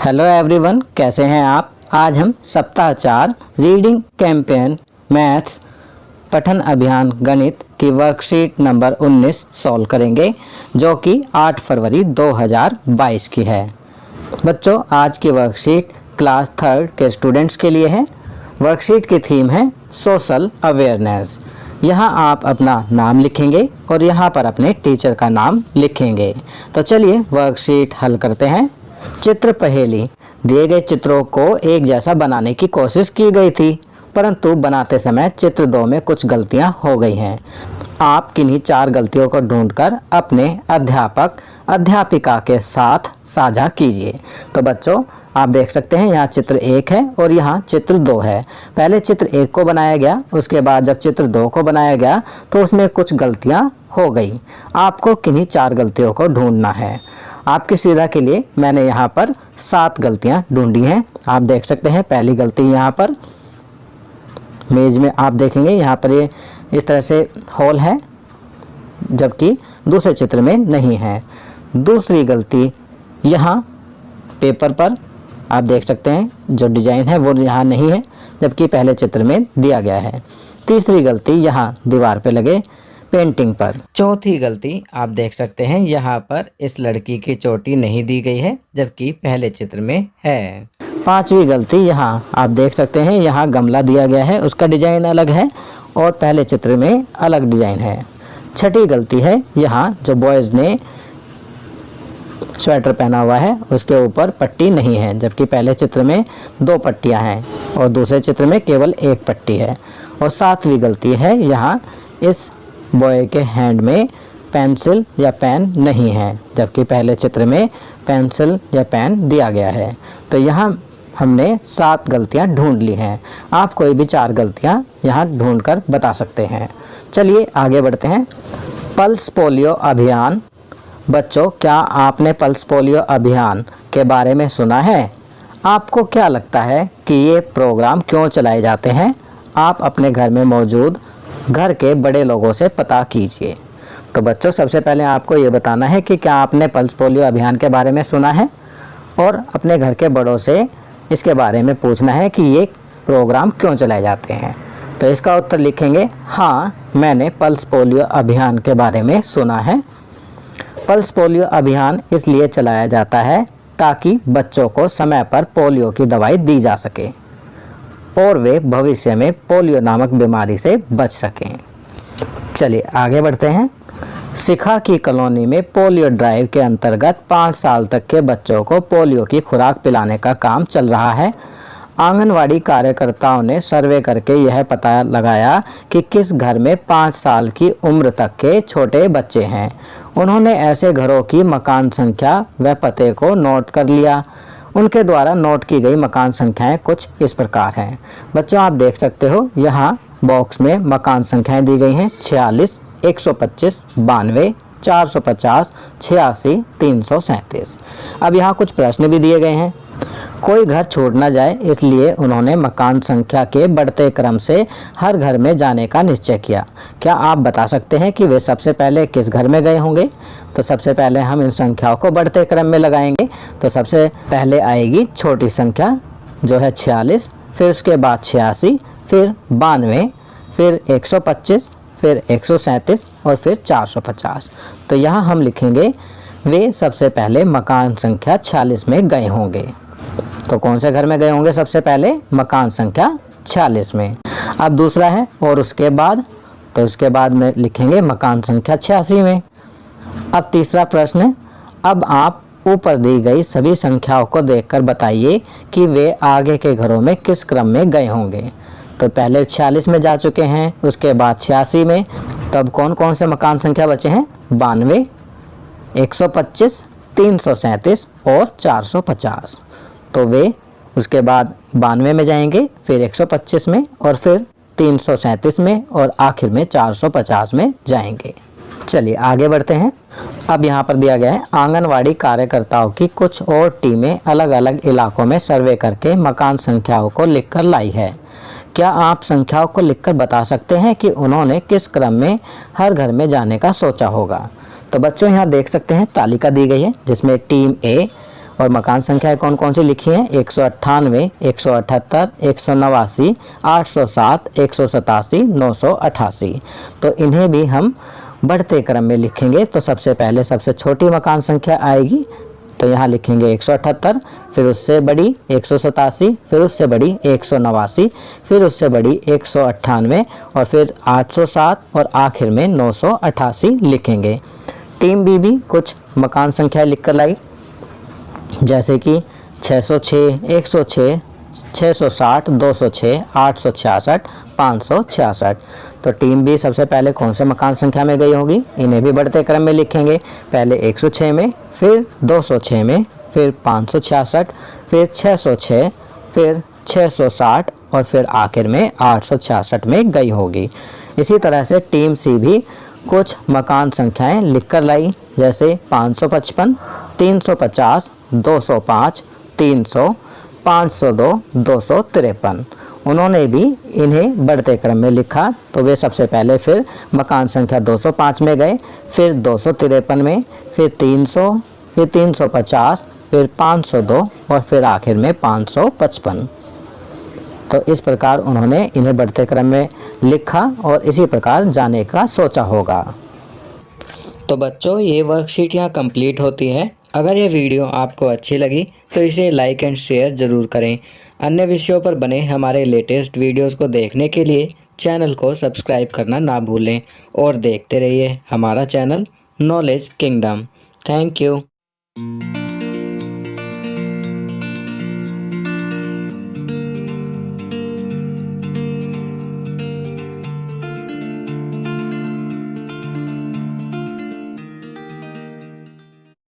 Hello everyone, कैसे हैं आप। आज हम सप्ताह 4 रीडिंग कैंपेन मैथ्स पठन अभियान गणित की वर्कशीट नंबर 19 सॉल्व करेंगे, जो कि 8 फरवरी 2022 की है। बच्चों, आज की वर्कशीट क्लास 3 के स्टूडेंट्स के लिए है। वर्कशीट की थीम है सोशल अवेयरनेस। यहाँ आप अपना नाम लिखेंगे और यहाँ पर अपने टीचर का नाम लिखेंगे। तो चलिए वर्कशीट हल करते हैं। चित्र पहेली। दिए गए चित्रों को एक जैसा बनाने की कोशिश की गई थी, परंतु बनाते समय चित्र 2 में कुछ गलतियां हो गई हैं। आप किन्हीं 4 गलतियों को ढूंढकर अपने अध्यापक अध्यापिका के साथ साझा कीजिए। तो बच्चों, आप देख सकते हैं यहाँ चित्र 1 है और यहाँ चित्र 2 है। पहले चित्र 1 को बनाया गया, उसके बाद जब चित्र 2 को बनाया गया तो उसमें कुछ गलतियाँ हो गई। आपको किन्हीं 4 गलतियों को ढूंढना है। आपकी सुविधा के लिए मैंने यहाँ पर 7 गलतियाँ ढूंढी हैं। आप देख सकते हैं पहली गलती यहाँ पर मेज में आप देखेंगे, यहाँ पर ये इस तरह से होल है, जबकि दूसरे चित्र में नहीं है। दूसरी गलती यहाँ पेपर पर आप देख सकते हैं जो डिजाइन है वो यहाँ नहीं है, जबकि पहले चित्र में दिया गया है। तीसरी गलती यहाँ दीवार पे लगे पेंटिंग पर। चौथी गलती आप देख सकते हैं यहाँ पर इस लड़की की चोटी नहीं दी गई है, जबकि पहले चित्र में है। पांचवी गलती यहाँ आप देख सकते हैं, यहाँ गमला दिया गया है, उसका डिजाइन अलग है और पहले चित्र में अलग डिजाइन है। छठी गलती है यहाँ जो बॉयज ने स्वेटर पहना हुआ है उसके ऊपर पट्टी नहीं है, जबकि पहले चित्र में 2 पट्टियाँ हैं और दूसरे चित्र में केवल 1 पट्टी है। और 7वीं गलती है यहाँ इस बॉय के हैंड में पेंसिल या पेन नहीं है, जबकि पहले चित्र में पेंसिल या पेन दिया गया है। तो यहाँ हमने 7 गलतियाँ ढूंढ ली हैं। आप कोई भी 4 गलतियाँ यहाँ ढूंढकर बता सकते हैं। चलिए आगे बढ़ते हैं। पल्स पोलियो अभियान। बच्चों, क्या आपने पल्स पोलियो अभियान के बारे में सुना है? आपको क्या लगता है कि ये प्रोग्राम क्यों चलाए जाते हैं? आप अपने घर में मौजूद घर के बड़े लोगों से पता कीजिए। तो बच्चों, सबसे पहले आपको ये बताना है कि क्या आपने पल्स पोलियो अभियान के बारे में सुना है, और अपने घर के बड़ों से इसके बारे में पूछना है कि ये प्रोग्राम क्यों चलाए जाते हैं। तो इसका उत्तर लिखेंगे, हाँ, मैंने पल्स पोलियो अभियान के बारे में सुना है। पल्स पोलियो अभियान इसलिए चलाया जाता है ताकि बच्चों को समय पर पोलियो की दवाई दी जा सके और वे भविष्य में पोलियो नामक बीमारी से बच सकें। चलिए आगे बढ़ते हैं। शिखा की कॉलोनी में पोलियो ड्राइव के अंतर्गत 5 साल तक के बच्चों को पोलियो की खुराक पिलाने का काम चल रहा है। आंगनवाड़ी कार्यकर्ताओं ने सर्वे करके यह पता लगाया कि किस घर में 5 साल की उम्र तक के छोटे बच्चे हैं। उन्होंने ऐसे घरों की मकान संख्या व पते को नोट कर लिया। उनके द्वारा नोट की गई मकान संख्याएं कुछ इस प्रकार हैं। बच्चों, आप देख सकते हो यहाँ बॉक्स में मकान संख्याएं दी गई हैं 46, 125, 92, 450, 86, 337। अब यहाँ कुछ प्रश्न भी दिए गए हैं। कोई घर छूट ना जाए, इसलिए उन्होंने मकान संख्या के बढ़ते क्रम से हर घर में जाने का निश्चय किया। क्या आप बता सकते हैं कि वे सबसे पहले किस घर में गए होंगे? तो सबसे पहले हम इन संख्याओं को बढ़ते क्रम में लगाएंगे। तो सबसे पहले आएगी छोटी संख्या जो है 46, फिर उसके बाद 86, फिर 92, फिर 125, फिर 137 और फिर 450। तो यहाँ हम लिखेंगे वे सबसे पहले मकान संख्या 46 में गए होंगे। तो कौन से घर में गए होंगे सबसे पहले? मकान संख्या 46 में। अब दूसरा है और उसके बाद, तो उसके बाद में लिखेंगे मकान संख्या 86 में। अब तीसरा प्रश्न, अब आप ऊपर दी गई सभी संख्याओं को देखकर बताइए कि वे आगे के घरों में किस क्रम में गए होंगे। तो पहले 46 में जा चुके हैं, उसके बाद 86 में। तब कौन कौन से मकान संख्या बचे हैं? 92, 125, 337 और 450। तो वे उसके बाद 92 में जाएंगे, फिर 125 में और फिर 337 में और आखिर में 450 में जाएंगे। चलिए आगे बढ़ते हैं। अब यहाँ पर दिया गया है आंगनवाड़ी कार्यकर्ताओं की कुछ और टीमें अलग अलग इलाकों में सर्वे करके मकान संख्याओं को लिखकर लाई है। क्या आप संख्याओं को लिखकर बता सकते हैं कि उन्होंने किस क्रम में हर घर में जाने का सोचा होगा? तो बच्चों, यहाँ देख सकते हैं तालिका दी गई है जिसमें टीम ए और मकान संख्याएं कौन कौन सी लिखी हैं? 198, 178, 189, 807, 187, 988। तो इन्हें भी हम बढ़ते क्रम में लिखेंगे। तो सबसे पहले सबसे छोटी मकान संख्या आएगी, तो यहाँ लिखेंगे 178, फिर उससे बड़ी 187, फिर उससे बड़ी 189, फिर उससे बड़ी 198 और फिर 807 और आखिर में 988 लिखेंगे। टीम बी भी कुछ मकान संख्या लिख कर लाई, जैसे कि 606, 106, 660, 206, 866, 566। तो टीम बी सबसे पहले कौन से मकान संख्या में गई होगी? इन्हें भी बढ़ते क्रम में लिखेंगे। पहले 106 में, फिर 206 में, फिर 566, फिर 606, फिर 660 और फिर आखिर में 866 में गई होगी। इसी तरह से टीम सी भी कुछ मकान संख्याएं लिख कर लाई, जैसे 555, 350, 205, 300, 502, 253। उन्होंने भी इन्हें बढ़ते क्रम में लिखा। तो वे सबसे पहले फिर मकान संख्या 205 में गए, फिर 253 में, फिर 300, फिर 350, फिर 502 और फिर आखिर में 555। तो इस प्रकार उन्होंने इन्हें बढ़ते क्रम में लिखा और इसी प्रकार जाने का सोचा होगा। तो बच्चों, ये वर्कशीट यहाँ कंप्लीट होती है। अगर ये वीडियो आपको अच्छी लगी तो इसे लाइक एंड शेयर ज़रूर करें। अन्य विषयों पर बने हमारे लेटेस्ट वीडियोस को देखने के लिए चैनल को सब्सक्राइब करना ना भूलें और देखते रहिए हमारा channel knowledge kingdom. Thank you.